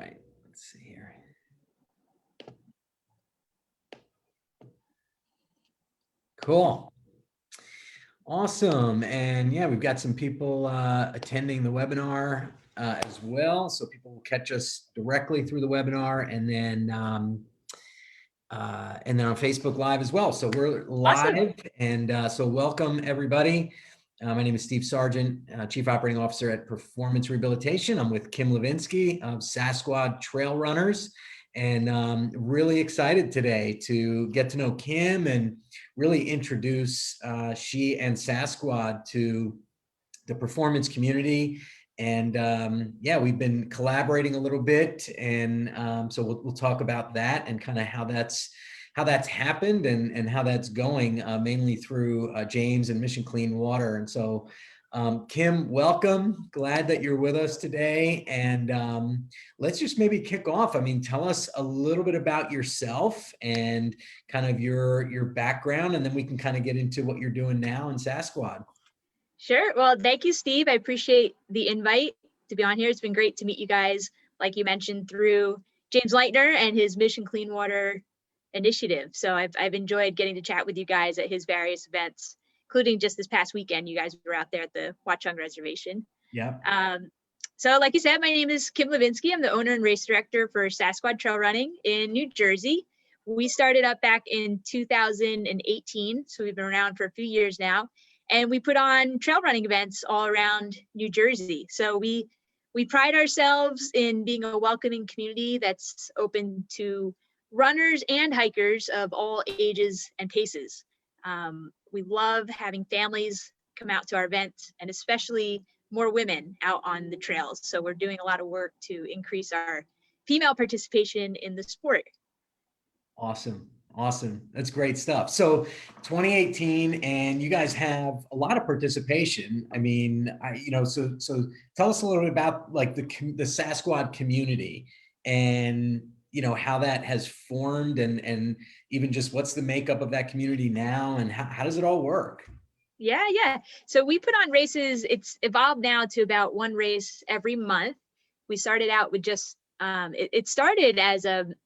right, let's see here. Cool. Awesome. And yeah, we've got some people attending the webinar as well. So people will catch us directly through the webinar and then on Facebook Live as well. So we're live. Awesome. And so welcome everybody. My name is Steve Sargent, Chief Operating Officer at Performance Rehabilitation. I'm with Kim Levinsky of Sassquad Trail Runners, and really excited today to get to know Kim and really introduce she and Sassquad to the performance community. And yeah, we've been collaborating a little bit, and so we'll talk about that and kind of how that's happened and how that's going, mainly through James and Mission Clean Water. And so Kim, welcome. Glad that you're with us today. And let's just maybe kick off. I mean, tell us a little bit about yourself and kind of your background, and then we can kind of get into what you're doing now in Sassquad. Sure. Well, thank you, Steve. I appreciate the invite to be on here. It's been great to meet you guys, like you mentioned, through James Lightner and his Mission Clean Water initiative. So I've enjoyed getting to chat with you guys at his various events, including just this past weekend. You guys were out there at the Watchung Reservation. Yeah. So like you said, my name is Kim Levinsky. I'm the owner and race director for Sassquad Trail Running in New Jersey. We started up back in 2018. So we've been around for a few years now. And we put on trail running events all around New Jersey. So we pride ourselves in being a welcoming community that's open to runners and hikers of all ages and paces. We love having families come out to our events, and especially more women out on the trails. So we're doing a lot of work to increase our female participation in the sport. Awesome. Awesome. That's great stuff. So 2018, and you guys have a lot of participation. I mean, so tell us a little bit about like the Sassquad community and, how that has formed and even just what's the makeup of that community now and how does it all work? Yeah. So we put on races. It's evolved now to about one race every month. We started out with just, it started as in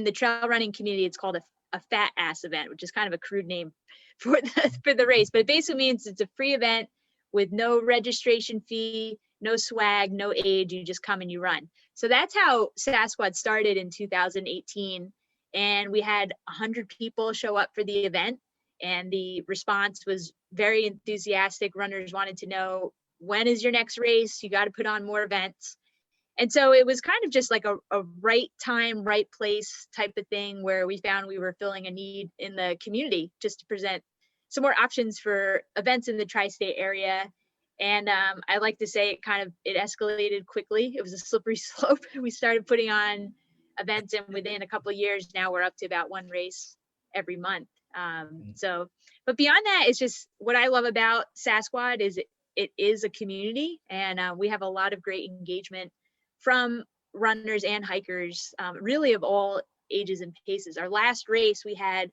the trail running community, it's called a fat ass event, which is kind of a crude name for the race, but it basically means it's a free event with no registration fee, no swag, no age. You just come and you run. So that's how Sassquad started in 2018. And we had 100 people show up for the event. And the response was very enthusiastic. Runners wanted to know, when is your next race? You got to put on more events. And so it was kind of just like a right time, right place type of thing where we found we were filling a need in the community just to present some more options for events in the tri-state area. And I like to say it escalated quickly. It was a slippery slope. We started putting on events, and within a couple of years now we're up to about one race every month. But beyond that, it's just what I love about Sassquad is it is a community, and we have a lot of great engagement from runners and hikers, really of all ages and paces. Our last race, we had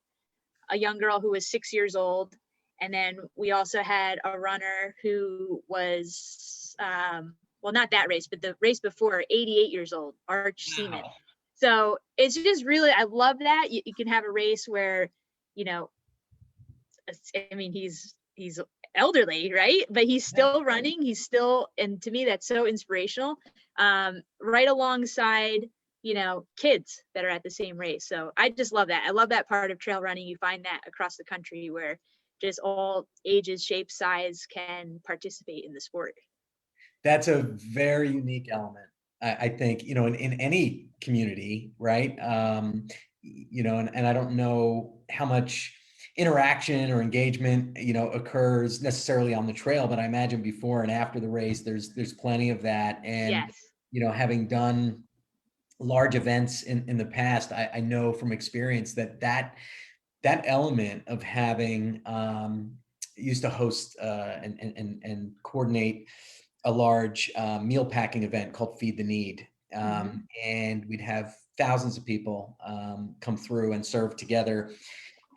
a young girl who was 6 years old. And then we also had a runner who was, well, not that race, but the race before, 88 years old, arch seaman. So it's just really, I love that. You can have a race where, I mean, he's elderly, right? But he's still running. He's still, and to me, that's so inspirational. Right alongside, kids that are at the same race. So I just love that. I love that part of trail running. You find that across the country where just all ages, shapes, size can participate in the sport. That's a very unique element, I think, in any community, right? And I don't know how much interaction or engagement, occurs necessarily on the trail, but I imagine before and after the race, there's plenty of that. And, yes. Having done large events in the past, I know from experience that element of having, used to host and coordinate a large meal packing event called Feed the Need. And we'd have thousands of people come through and serve together.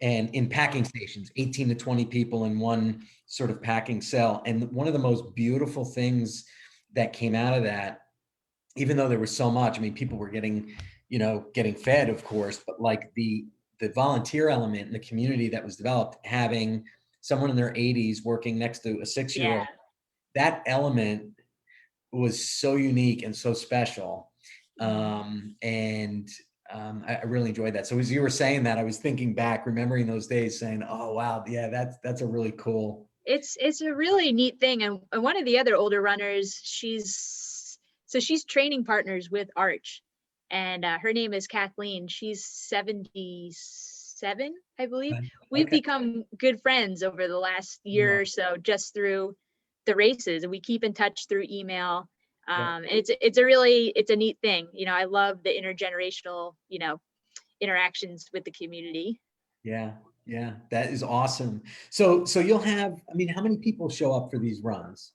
And in packing stations, 18 to 20 people in one sort of packing cell. And one of the most beautiful things that came out of that even though there was so much, I mean, people were getting, getting fed, of course, but like the volunteer element in the community that was developed, having someone in their 80s working next to a 6-year-old, Yeah. that element was so unique and so special. Mhm. I really enjoyed that. So as you were saying that, I was thinking back, remembering those days, saying, "Oh wow, yeah, that's a really cool." It's a really neat thing. And one of the other older runners, she's training partners with Arch, and her name is Kathleen. She's 77, I believe. We've Okay. become good friends over the last year or so just through the races, and we keep in touch through email. Yeah. And it's a neat thing. I love the intergenerational, interactions with the community. Yeah, yeah, that is awesome. So you'll have, I mean, how many people show up for these runs?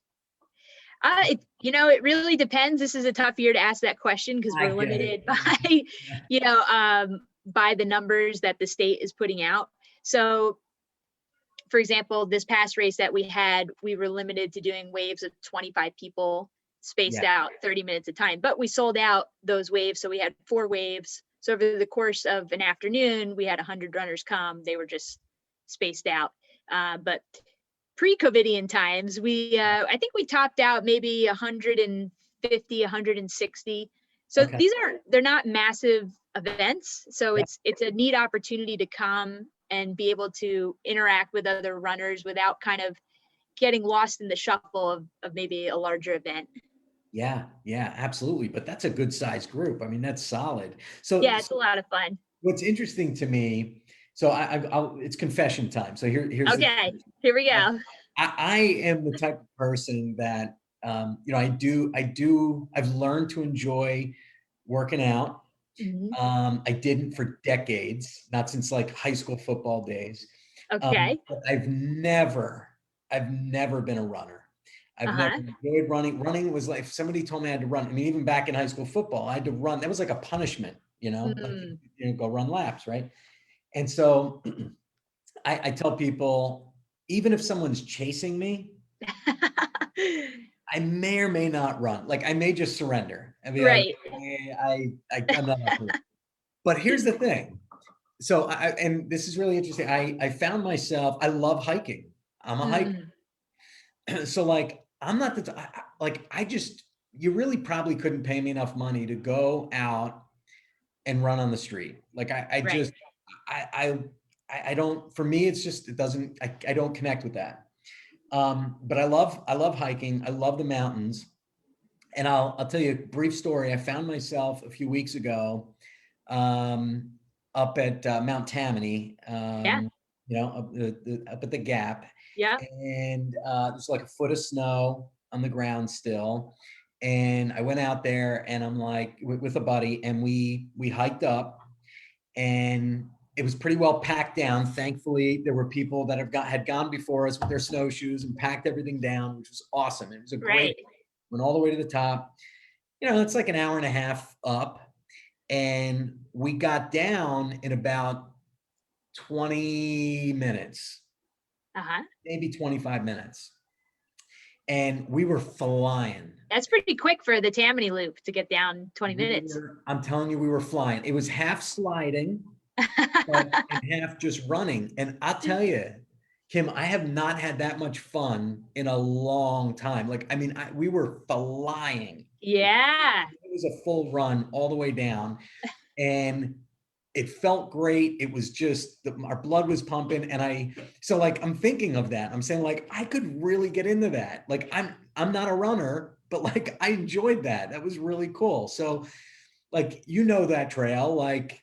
It really depends. This is a tough year to ask that question because I we're get it. limited by the numbers that the state is putting out. So, for example, this past race that we had, we were limited to doing waves of 25 people spaced Yeah, out 30 minutes a time, but we sold out those waves. So we had 4 waves. So over the course of an afternoon, we had 100 runners come. They were just spaced out. But pre-COVIDian times, I think we topped out maybe 150, 160. So okay. they're not massive events. So Yeah, it's a neat opportunity to come and be able to interact with other runners without kind of getting lost in the shuffle of maybe a larger event. yeah, yeah, absolutely. But that's a good sized group. I mean, that's solid. So, Yeah, it's a lot of fun. what's interesting to me, so it's confession time. So here's the, Okay, here we I, go. I am the type of person that, I've learned to enjoy working out. Mhm. I didn't for decades, not since like high school football days. Okay. But I've never been a runner. I've never Uh-huh. enjoyed running. Running was like, if somebody told me I had to run, I mean, even back in high school football, I had to run. That was like a punishment, like, Mm. go run laps, right? And so I tell people, even if someone's chasing me, I may or may not run. Like I may just surrender and be like, Right. I'm not up for it. But here's the thing. So and this is really interesting. I found myself, I love hiking. I'm a hiker. Mm. So like, I'm not like, you really probably couldn't pay me enough money to go out and run on the street. Like I Right. just, I, I don't, for me, it's just, it doesn't, I don't connect with that. But I love hiking. I love the mountains. And I'll tell you a brief story. I found myself a few weeks ago, um, up at Mount Tammany, Yeah. up at the Gap, Yeah. and there's like a foot of snow on the ground still. And I went out there, and I'm like with a buddy, and we hiked up, and it was pretty well packed down. Thankfully, there were people that had gone before us with their snowshoes and packed everything down, which was awesome. It was a great, Right. went all the way to the top. It's like an hour and a half up, and we got down in about 20 minutes, Uh-huh. maybe 25 minutes, and we were flying. That's pretty quick for the Tammany loop to get down 20 minutes. I'm telling you, we were flying. It was half sliding, but and half just running. And I'll tell you, Kim, I have not had that much fun in a long time. Like, I mean, we were flying. Yeah. It was a full run all the way down, and it felt great. It was just our blood was pumping, and so like I'm thinking of that. I'm saying like I could really get into that. Like I'm not a runner, but like I enjoyed that. That was really cool. So like that trail, like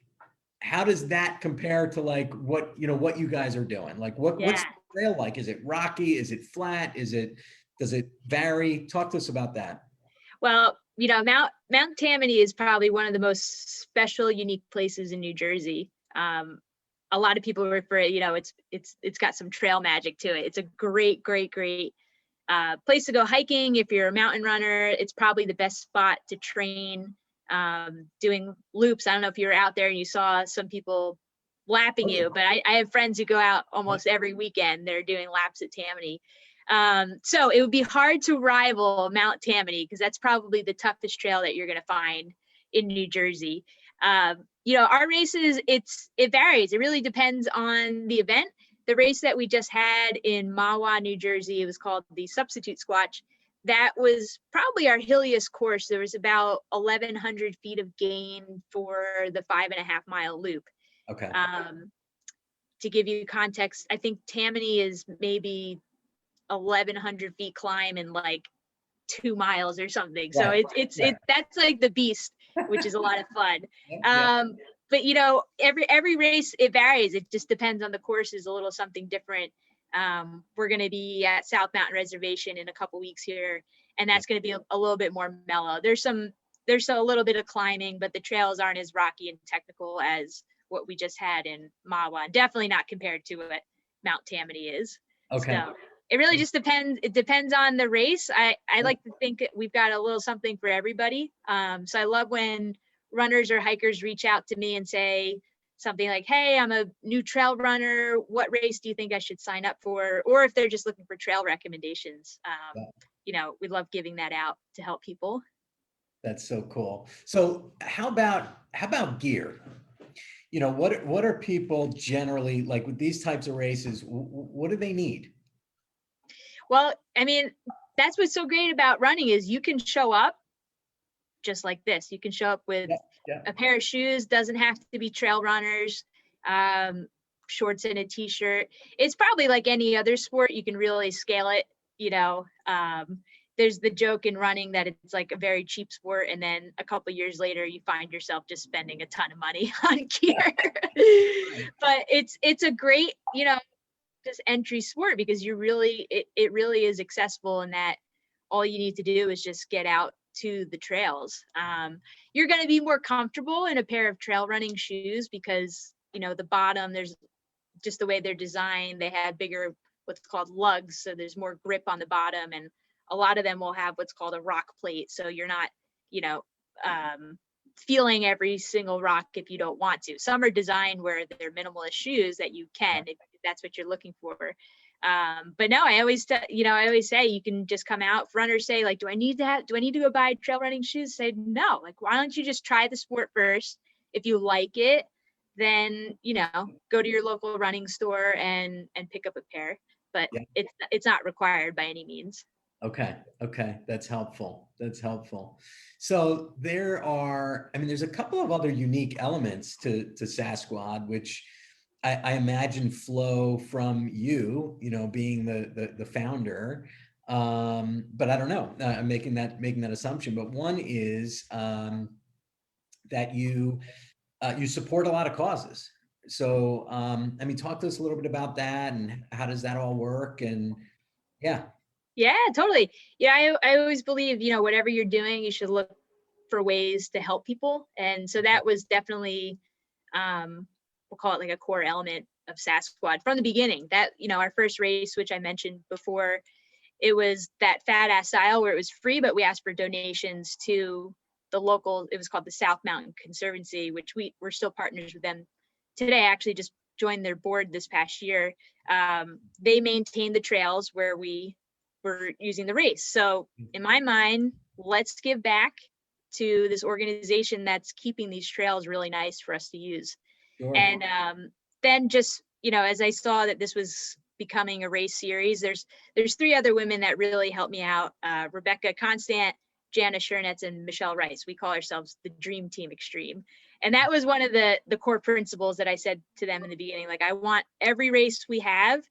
how does that compare to like what you guys are doing? Like what's Yeah. the trail like? Is it rocky? Is it flat? Does it vary? Talk to us about that. Well, Mount Tammany is probably one of the most special, unique places in New Jersey. A lot of people refer it, it's got some trail magic to it. It's a great, great, great place to go hiking. If you're a mountain runner, it's probably the best spot to train doing loops. I don't know if you were out there and you saw some people lapping you, but I have friends who go out almost every weekend. They're doing laps at Tammany. So it would be hard to rival Mount Tammany because that's probably the toughest trail that you're going to find in New Jersey. Our races, it varies. It really depends on the event. The race that we just had in Mahwah, New Jersey, it was called the Substitute Squatch. That was probably our hilliest course. There was about 1,100 feet of gain for the 5.5-mile loop. Okay. To give you context, I think Tammany is maybe 1,100 feet climb in like 2 miles or something. So that's like the beast, which is a lot of fun. But every race, it varies. It just depends on the course, is a little something different. We're going to be at South Mountain Reservation in a couple weeks here, and that's going to be a little bit more mellow. There's a little bit of climbing, but the trails aren't as rocky and technical as what we just had in Mahwah. Definitely not compared to what Mount Tammany is. Okay. So it really just depends. It depends on the race. I like to think we've got a little something for everybody. So I love when runners or hikers reach out to me and say something like, hey, I'm a new trail runner. What race do you think I should sign up for? Or if they're just looking for trail recommendations, we love giving that out to help people. That's so cool. So how about gear? What are people generally like with these types of races? What do they need? Well, I mean, that's what's so great about running is you can show up just like this. You can show up with a pair of shoes, doesn't have to be trail runners, shorts and a t-shirt. It's probably like any other sport. You can really scale it, there's the joke in running that it's like a very cheap sport, and then a couple of years later you find yourself just spending a ton of money on gear. But it's a great just entry sport because it really is accessible in that all you need to do is just get out to the trails. You're going to be more comfortable in a pair of trail running shoes because the bottom, there's just the way they're designed, they have bigger what's called lugs, so there's more grip on the bottom, and a lot of them will have what's called a rock plate, so you're not feeling every single rock if you don't want to. Some are designed where they're minimalist shoes that you can if that's what you're looking for. But no, I always say you can just come out. Runners say like, do I need to go buy trail running shoes? Say no, like why don't you just try the sport first? If you like it, then go to your local running store and pick up a pair. But it's not required by any means. Okay. That's helpful. So there's a couple of other unique elements to Sassquad, which I imagine flow from you, being the founder. But I don't know, I'm making that assumption. But one is that you support a lot of causes. So, talk to us a little bit about that and how does that all work? And Yeah, totally. Yeah, I always believe, whatever you're doing, you should look for ways to help people. And so that was definitely, we'll call it like a core element of Sassquad from the beginning. That, our first race, which I mentioned before, it was that fat ass style where it was free, but we asked for donations to the local, it was called the South Mountain Conservancy, which we're still partners with them today. I actually just joined their board this past year. They maintain the trails where we were using the race. So in my mind, let's give back to this organization that's keeping these trails really nice for us to use. Sure. And then just, as I saw that this was becoming a race series, there's 3 other women that really helped me out. Rebecca Constant, Jana Shernetz, and Michelle Rice. We call ourselves the Dream Team Extreme. And that was one of the core principles that I said to them in the beginning. Like, I want every race we have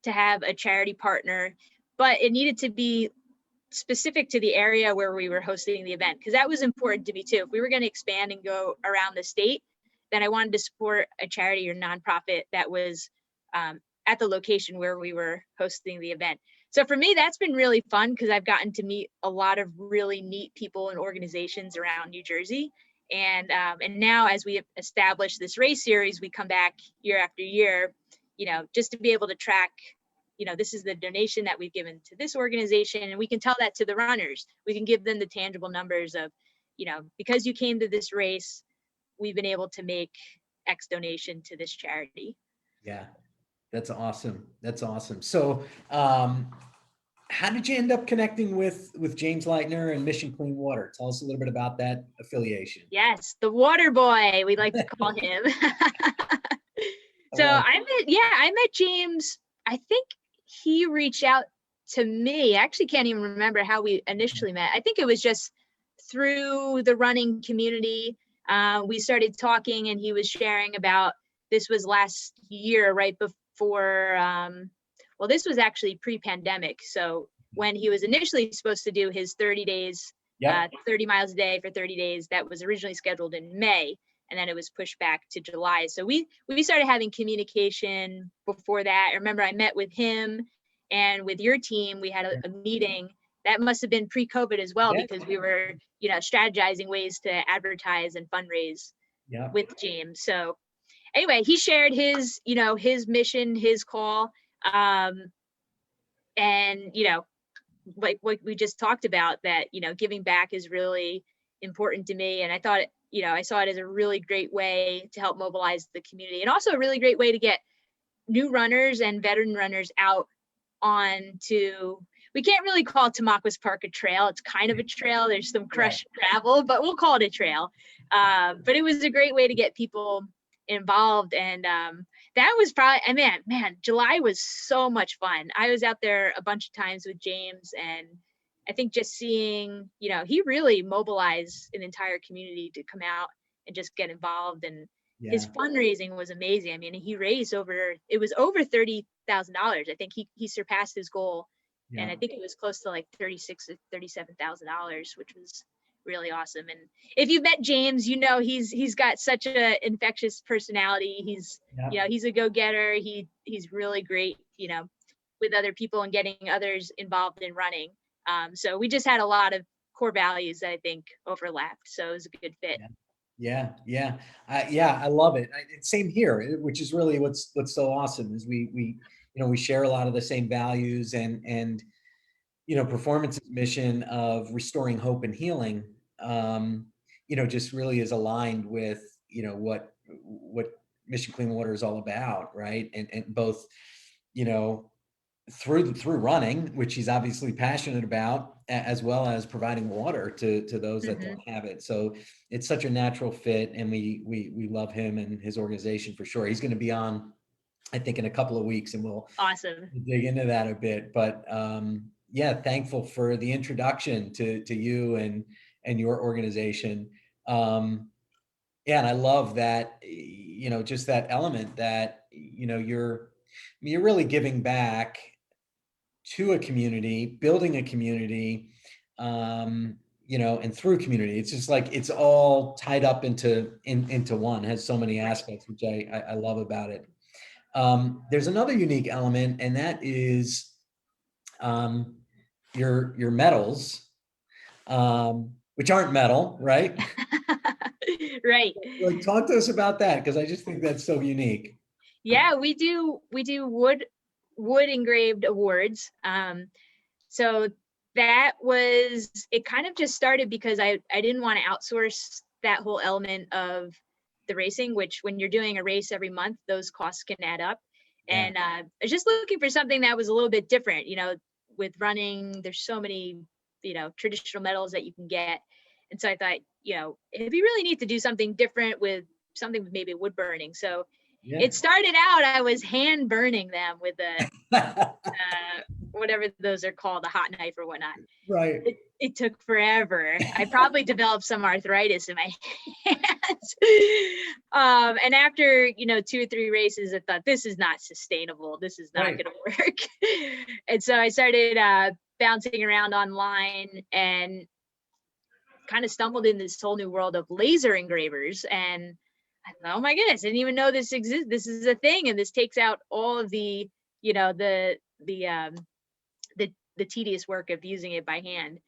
to have a charity partner, but it needed to be specific to the area where we were hosting the event, because that was important to me too. If we were going to expand and go around the state, then I wanted to support a charity or nonprofit that was at the location where we were hosting the event. So for me, that's been really fun because I've gotten to meet a lot of really neat people and organizations around New Jersey. And now as we have established this race series, we come back year after year, just to be able to track, this is the donation that we've given to this organization, and we can tell that to the runners. We can give them the tangible numbers of, because you came to this race, we've been able to make X donation to this charity. Yeah, that's awesome. So, how did you end up connecting with James Lightner and Mission Clean Water? Tell us a little bit about that affiliation. Yes, the water boy, we like to call him. So I met James. I think he reached out to me. I actually can't even remember how we initially met. I think it was just through the running community. We started talking, and he was sharing about, this was last year, right before, well, this was actually pre-pandemic. So when he was initially supposed to do his 30 days, 30 miles a day for 30 days, that was originally scheduled in May, and then it was pushed back to July. So we started having communication before that. I remember I met with him and with your team. We had a meeting that must have been pre-COVID as well, because we were, strategizing ways to advertise and fundraise with James. So anyway, he shared his, his mission, his call, and like what we just talked about, that giving back is really important to me. And I thought, I saw it as a really great way to help mobilize the community, and also a really great way to get new runners and veteran runners out onto, we can't really call Tamaquas Park a trail. It's kind of a trail. There's some crushed gravel, but we'll call it a trail. But it was a great way to get people involved. And that was probably, man, July was so much fun. I was out there a bunch of times with James, and I think just seeing, he really mobilized an entire community to come out and just get involved. And his fundraising was amazing. I mean, he raised over $30,000. I think he surpassed his goal. And I think it was close to like $36,000 or $37,000, which was really awesome. And if you've met James, he's got such a infectious personality. He's he's a go-getter. He's really great, with other people and getting others involved in running. So we just had a lot of core values that I think overlapped. So it was a good fit. I love it. Same here, which is really what's so awesome, is we share a lot of the same values, and Performance's mission of restoring hope and healing, just really is aligned with what Mission Clean Water is all about, right? And both through running, which he's obviously passionate about, as well as providing water to those that don't have it. So it's such a natural fit, and we love him and his organization for sure. He's going to be on, I think, in a couple of weeks, and we'll dig into that a bit. But thankful for the introduction to you and your organization. And I love that, just that element that, you're really giving back to a community, building a community, and through community. It's just like, it's all tied up into one, has so many aspects, which I love about it. There's another unique element, and that is your medals, which aren't metal, right? Right. Like, talk to us about that, because I just think that's so unique. Yeah, we do wood engraved awards. So that was, it kind of just started because I didn't want to outsource that whole element of the racing, which when you're doing a race every month, those costs can add up. And I was just looking for something that was a little bit different. With running, there's so many, traditional medals that you can get. And so I thought, if you really need to do something different with something with maybe wood burning. So it started out, I was hand burning them with a whatever those are called, a hot knife or whatnot. Right. It took forever. I probably developed some arthritis in my hands. And after, 2 or 3 races, I thought, this is not sustainable. This is not going to work. And so I started bouncing around online and kind of stumbled in this whole new world of laser engravers. And I thought, oh my goodness, I didn't even know this exists. This is a thing. And this takes out all of the, the tedious work of using it by hand.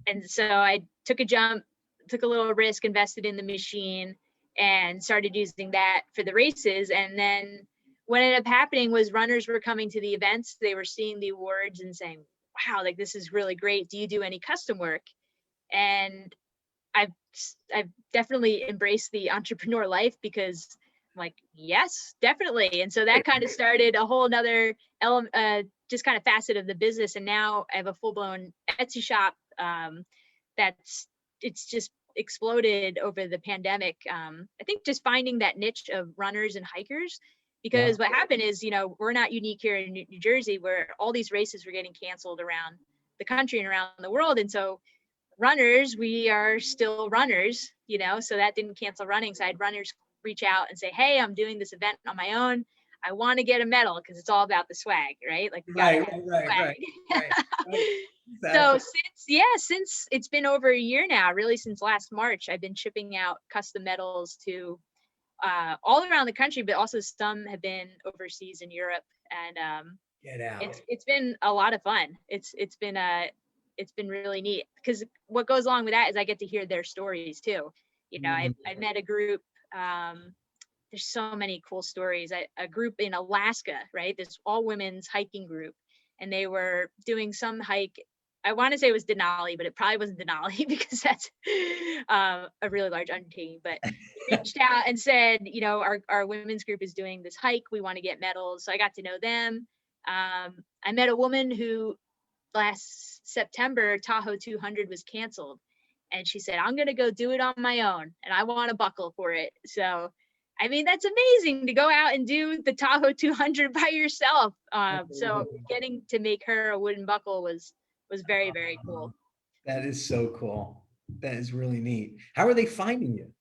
And so I took a little risk, invested in the machine, and started using that for the races. And then what ended up happening was runners were coming to the events. They were seeing the awards and saying, wow, like, this is really great. Do you do any custom work? And I've definitely embraced the entrepreneur life, because I'm like, yes, definitely. And so that kind of started a whole nother just kind of facet of the business. And now I have a full-blown Etsy shop it's just exploded over the pandemic. I think just finding that niche of runners and hikers, because what happened is, we're not unique here in New Jersey, where all these races were getting canceled around the country and around the world. And so runners, we are still runners, so that didn't cancel running. So I had runners reach out and say, hey, I'm doing this event on my own. I want to get a medal, because it's all about the swag, right? Like, right. So since it's been over a year now, really since last March, I've been shipping out custom medals to all around the country, but also some have been overseas in Europe. And Get out. it's been a lot of fun. It's been really neat, because what goes along with that is I get to hear their stories too. I met a group. There's so many cool stories. A group in Alaska, right? This all women's hiking group, and they were doing some hike. I want to say it was Denali, but it probably wasn't Denali, because that's a really large undertaking. But they reached out and said, our women's group is doing this hike. We want to get medals. So I got to know them. I met a woman who last September, Tahoe 200 was canceled. And she said, I'm going to go do it on my own, and I want a buckle for it. So, I mean, that's amazing to go out and do the Tahoe 200 by yourself. So getting to make her a wooden buckle was very, very cool. That is so cool. That is really neat. How are they finding you?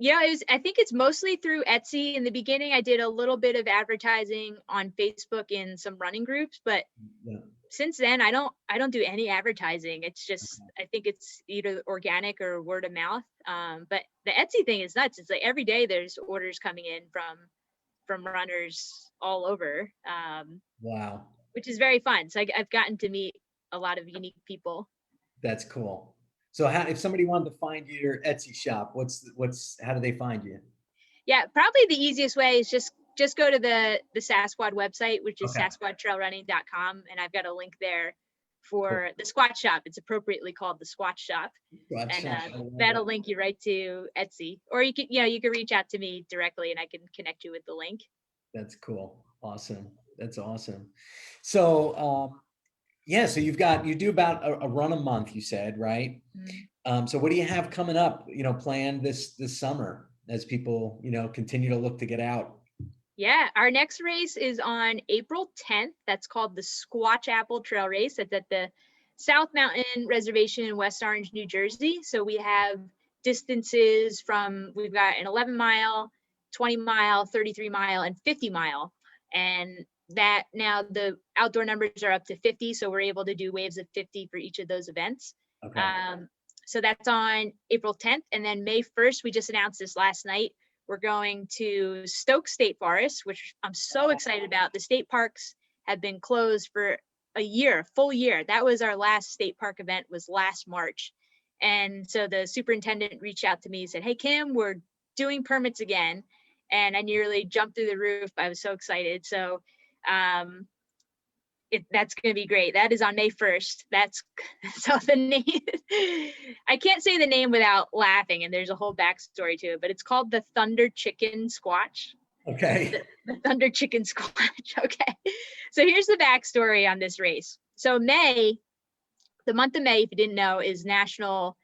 I think it's mostly through Etsy. In the beginning, I did a little bit of advertising on Facebook in some running groups, but since then I don't do any advertising. It's just, I think it's either organic or word of mouth. But the Etsy thing is nuts. It's like every day there's orders coming in from runners all over. Wow. Which is very fun. So I've gotten to meet a lot of unique people. That's cool. So if somebody wanted to find your Etsy shop, how do they find you? Yeah, probably the easiest way is just go to the Sassquad website, which is sassquadtrailrunning.com. And I've got a link there for the Squatch shop. It's appropriately called the Squatch shop. That'll link you right to Etsy. Or you can reach out to me directly and I can connect you with the link. That's cool. Awesome. That's awesome. So, so you do about a run a month, you said, right? Mm-hmm. So what do you have coming up, planned this summer as people, continue to look to get out? Yeah, our next race is on April 10th. That's called the Squatch Apple Trail Race. It's at the South Mountain Reservation in West Orange, New Jersey. So we have distances we've got an 11 mile, 20 mile, 33 mile, and 50 mile. And that now the outdoor numbers are up to 50. So we're able to do waves of 50 for each of those events. Okay. So that's on April 10th. And then May 1st, we just announced this last night. We're going to Stoke State Forest, which I'm so excited about. The state parks have been closed for a full year. That was our last state park event, was last March. And so the superintendent reached out to me and said, hey, Kim, we're doing permits again. And I nearly jumped through the roof. I was so excited. So that's going to be great. That is on May 1st. So the name, I can't say the name without laughing, and there's a whole backstory to it, but it's called the Thunder Chicken Squatch. Okay. The Thunder Chicken Squatch. Okay. So here's the backstory on this race. So the month of May, if you didn't know, is National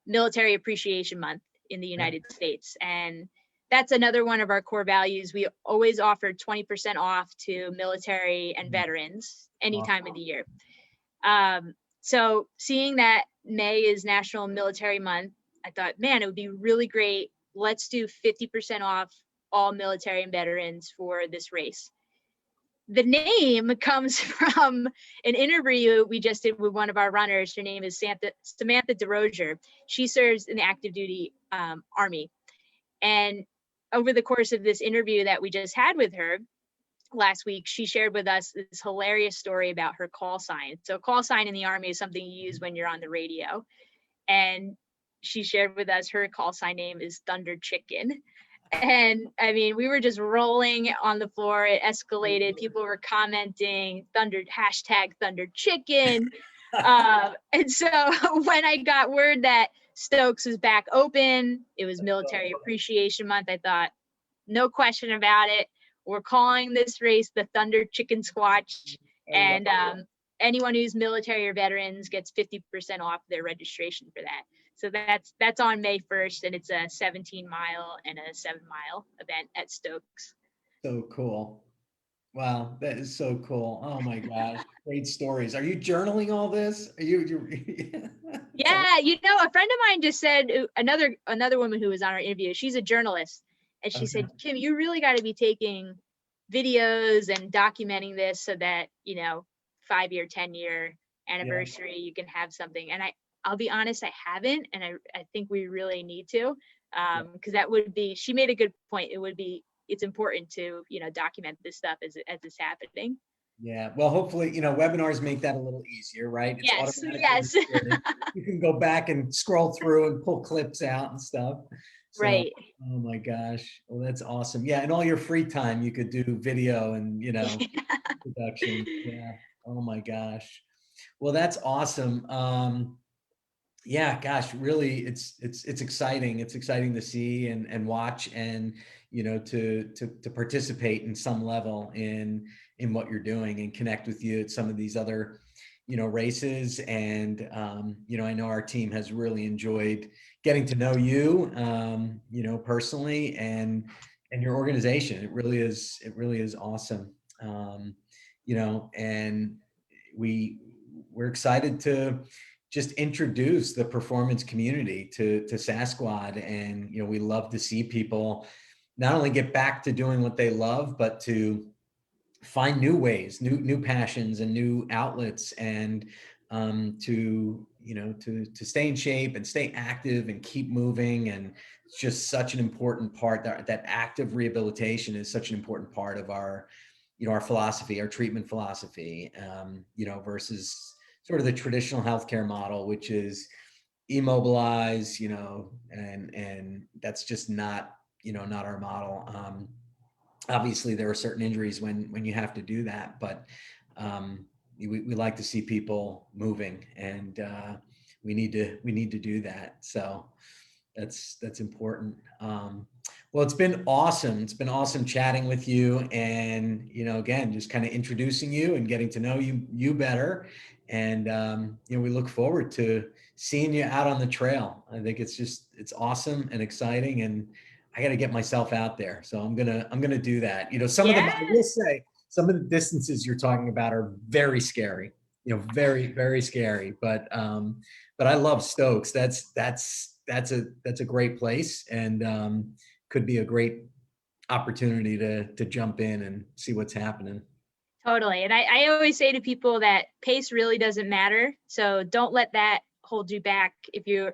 Military Appreciation Month in the United States. And that's another one of our core values. We always offer 20% off to military and veterans any time of the year. So seeing that May is National Military Month, I thought, man, it would be really great. Let's do 50% off all military and veterans for this race. The name comes from an interview we just did with one of our runners. Her name is Samantha DeRozier. She serves in the active duty Army. And over the course of this interview that we just had with her last week, she shared with us this hilarious story about her call sign. So call sign in the Army is something you use when you're on the radio. And she shared with us her call sign name is Thunder Chicken. And I mean, we were just rolling on the floor. It escalated. People were commenting hashtag Thunder Chicken. And so when I got word that Stokes was back open, it was Military Appreciation Month, I thought, no question about it, we're calling this race the Thunder Chicken Squatch. And anyone who's military or veterans gets 50% off their registration for that. So that's on May 1st, and it's a 17-mile and a 7-mile event at Stokes. So cool. Wow, that is so cool. Oh my gosh, great stories. Are you journaling all this? Are you Yeah, a friend of mine just said, another woman who was on our interview, she's a journalist, and she said, Kim, you really got to be taking videos and documenting this so that 5-year, 10-year anniversary, you can have something. And I'll be honest, I haven't, and I think we really need to, because that would be, she made a good point. It's important to document this stuff as it's happening. Yeah, well, hopefully, webinars make that a little easier, right? It's automatically yes. recorded. You can go back and scroll through and pull clips out and stuff. So, right. Oh my gosh. Well, that's awesome. Yeah, in all your free time, you could do video and, production. Yeah. Oh my gosh. Well, that's awesome. Yeah, gosh, really, it's exciting. It's exciting to see and watch and to participate in some level in what you're doing and connect with you at some of these other races. And I know our team has really enjoyed getting to know you personally and your organization. It really is awesome. And we're excited to just introduce the performance community to Sassquad. And, we love to see people not only get back to doing what they love, but to find new ways, new passions and new outlets, and to stay in shape and stay active and keep moving. And it's just such an important part, that active rehabilitation is such an important part of our philosophy, our treatment philosophy, versus sort of the traditional healthcare model, which is immobilize, and that's just not our model. Obviously there are certain injuries when you have to do that, but we like to see people moving, and we need to do that. So that's important. Well, it's been awesome. It's been awesome chatting with you, and again, just kind of introducing you and getting to know you better. And we look forward to seeing you out on the trail. I think it's awesome and exciting, and I got to get myself out there. So I'm gonna do that. Some of them, I will say, some of the distances you're talking about are very scary. Very, very scary. But I love Stokes. That's a great place, and could be a great opportunity to jump in and see what's happening. Totally. And I always say to people that pace really doesn't matter. So don't let that hold you back. If you're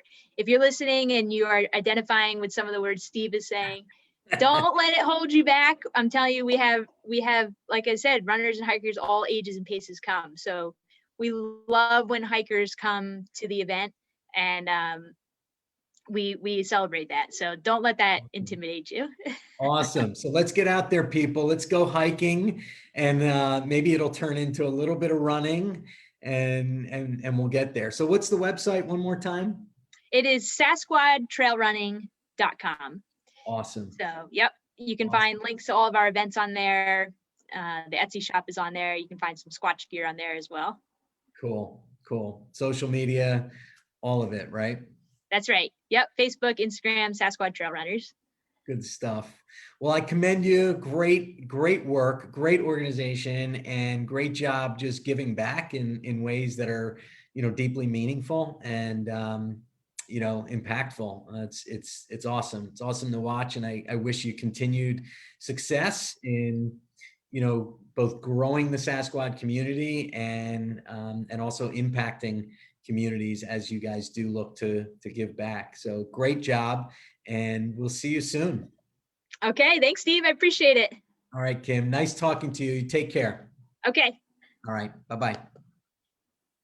listening and you are identifying with some of the words Steve is saying, don't let it hold you back. I'm telling you, we have, like I said, runners and hikers, all ages and paces come. So we love when hikers come to the event, and we celebrate that. So don't let that intimidate you. Awesome. So let's get out there, people. Let's go hiking, and maybe it'll turn into a little bit of running, and we'll get there. So what's the website one more time? It is sassquadtrailrunning.com. Awesome. So, yep, you can find links to all of our events on there. The Etsy shop is on there. You can find some Squatch gear on there as well. Cool. Social media, all of it, right? That's right. Yep. Facebook, Instagram, Sassquad Trail Runners. Good stuff. Well, I commend you. Great work, great organization, and great job just giving back in ways that are, deeply meaningful and, impactful. It's awesome. It's awesome to watch. And I wish you continued success in, both growing the Sassquad community and also impacting communities as you guys do look to give back. So great job, and we'll see you soon. Okay. Thanks, Steve. I appreciate it. All right, Kim. Nice talking to you. You take care. Okay. All right. Bye-bye.